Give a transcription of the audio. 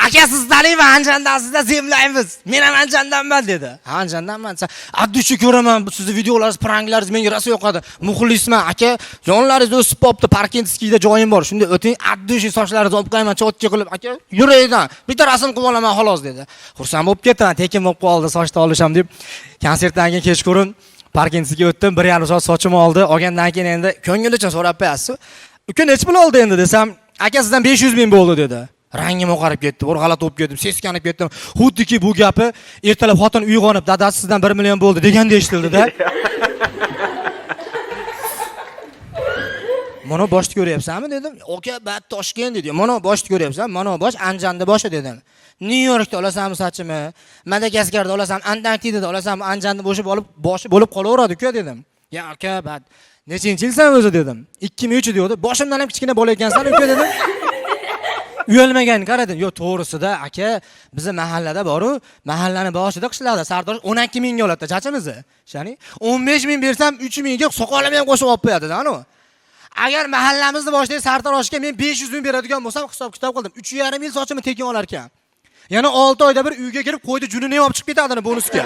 aka siz taniyman, Anjandasizda zemlaymiz. Men ham Anjandanman dedi. Ha, Anjandanman. Addushi ko'raman, sizni videolaringiz, pranklaringiz menga rosa yoqadi. Muxlisman, aka. Yonlaringiz o'sib qopti, Parkinskiyda joyim bor. Shunda o'ting, addushi sochlaringizni olib qo'yaman, cho'tki qilib, aka, yuraydan. Bitta rasm qilib olaman xolos dedi. Xursand bo'lib ketdim, tekin bo'lib qoldi, sochni olisham deb. Konsertdan keyin kechqurun Parkinskiga o'tdim, 1,5 soat sochimni oldi. Olgandan keyin endi ko'ngillicha so'rab qo'yasiz. Uka necha pul oldi endi desam, aka sizdan 500 ming bo'ldi dedi. Rangim oqarib ketdi, bir g'alati bo'lib ketdim, seskanib ketdim. Xuddiki bu gapi ertalab xotin uyg'onib, dadasi sizdan 1 million bo'ldi deganda eshitildi-da. Mana boshni ko'ryapsanmi dedim. Aka, bat Toshkent dedi. Mana boshni ko'ryapsan, mana bosh Anjanda boshi dedim. Nyu-Yorkda olasanmi sochimni? Madagaskarda olasan, Antarktidada olasanmi, Anjanda boshi bo'lib qolaveradi-ku dedim. Ya aka, bat nechinchi yilsan o'zi dedim. 2003 deydi. Boshimdan ham kichkina bola ekansan uka dedim. Uyalmagan qaradim. Yo, to'g'risida aka, bizi mahallada bor-u, mahallani boshida qishlarda sardosh 12 mingga oladi chachimizni. Shani 15 ming bersam 3 mingga soqolim ham qo'shib olib qo'yadi-da, anu. Agar mahallamizni boshidagi sartaroshga men 500 ming beradigan bo'lsam, hisob-kitob qildim. 3,5 yil sochimni tekin olar ekan. Yana 6 oyda bir uyga kirib qo'ydi junini olib chiqib ketadi bonusga.